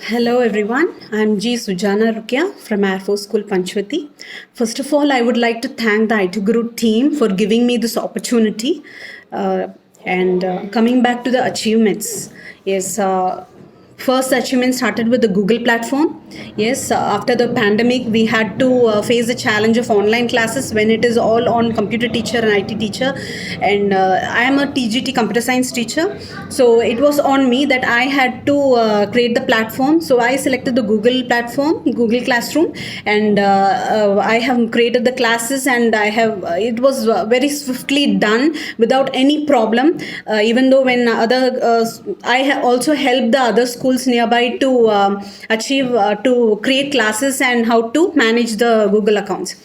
Hello everyone, I'm G. Sujana Rukia from Air Force School Panchvati. First of all, I would like to thank the IT Guru team for giving me this opportunity. And coming back to the achievements, yes, first achievement started with the Google platform. Yes, after the pandemic, we had to face the challenge of online classes when it is all on computer teacher and IT teacher. And I am a TGT computer science teacher, so it was on me that I had to create the platform. So I selected the Google platform, Google Classroom, and I have created the classes, and I have it was very swiftly done without any problem. Even though when I have also helped the other schools nearby to achieve to create classes and how to manage the Google accounts.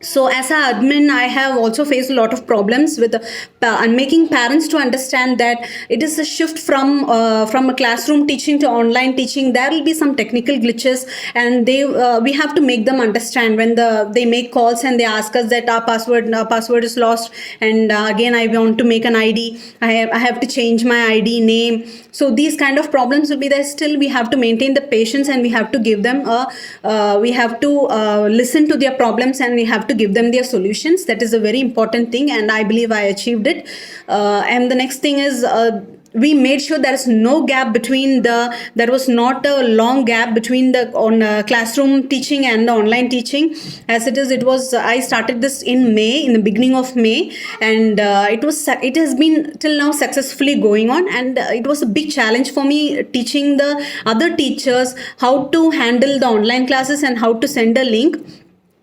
So as an admin, I have also faced a lot of problems with making parents to understand that it is a shift from a classroom teaching to online teaching. There will be some technical glitches, and we have to make them understand when they make calls and they ask us that our password is lost, and again I want to make an ID. I have to change my ID name. So these kind of problems will be there. Still, we have to maintain the patience, and we have to give them we have to listen to their problems, and we have to give them their solutions. That is a very important thing, and I believe I achieved it. And the next thing is, we made sure there is no gap between there was not a long gap between the classroom teaching and the online teaching. As it was I started this in the beginning of May, and it has been till now successfully going on, and it was a big challenge for me teaching the other teachers how to handle the online classes and how to send a link.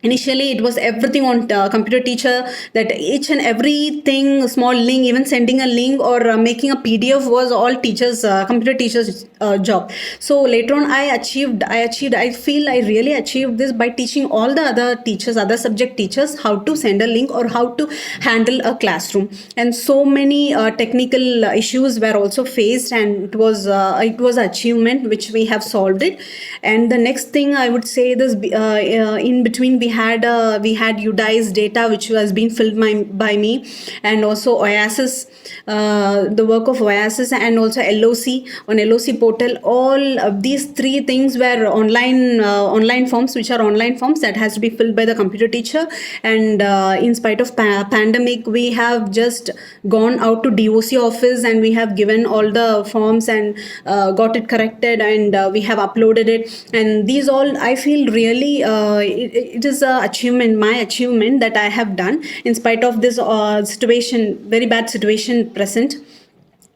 Initially it was everything on computer teacher, that each and everything, small link, even sending a link or making a PDF was all teachers computer teachers job. So later on I feel I really achieved this by teaching all the other subject teachers how to send a link or how to handle a classroom. And so many technical issues were also faced, and it was achievement which we have solved it. And the next thing I would say this, in between we had UDI's data which was being filled by me, and also Oasis, the work of Oasis, and also LOC on LOC portal. All of these three things were online forms, which are online forms that has to be filled by the computer teacher. And in spite of pandemic, we have just gone out to DOC office, and we have given all the forms and got it corrected, and we have uploaded it. And these all I feel really it is my achievement that I have done in spite of this very bad situation present.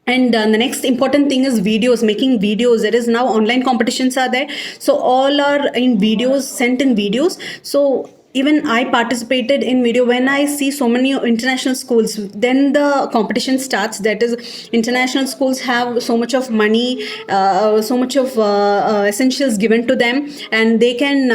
And the next important thing is videos, making videos. There is now online competitions are there, so all are in videos, sent in videos. So even I participated in video. When I see so many international schools, then the competition starts. That is, international schools have so much of money, so much of essentials given to them, and they can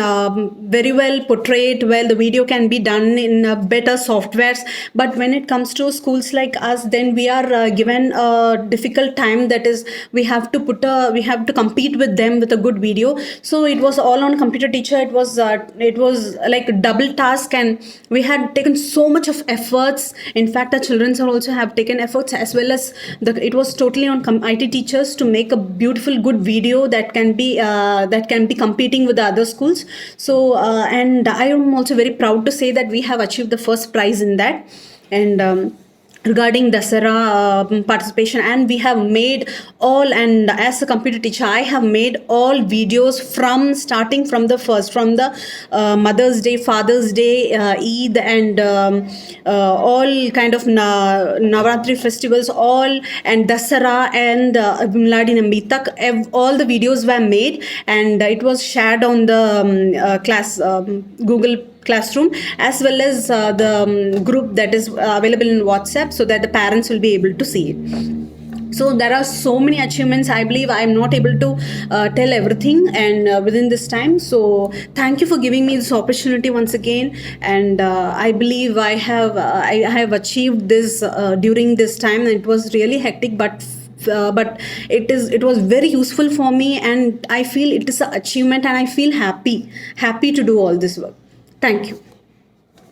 very well portray it well. The video can be done in better softwares. But when it comes to schools like us, then we are given a difficult time. That is, we have to compete with them with a good video. So it was all on computer teacher. It was like double task, and we had taken so much of efforts. In fact, our children also have taken efforts, as well as it was totally on IT teachers to make a beautiful good video that can be competing with the other schools. So and I am also very proud to say that we have achieved the first prize in that. And regarding Dasara participation, and we have made all, and as a computer teacher I have made all videos starting from the Mother's Day, Father's Day, Eid, and all kind of Navratri festivals, all, and Dasara and Miladi Nambi tak, all the videos were made, and it was shared on the Google Classroom, as well as the group that is available in WhatsApp, so that the parents will be able to see it. So there are so many achievements. I believe I am not able to tell everything and within this time. So thank you for giving me this opportunity once again. And I believe I have achieved this during this time. It was really hectic, but it was very useful for me, and I feel it is an achievement, and I feel happy to do all this work. Thank you.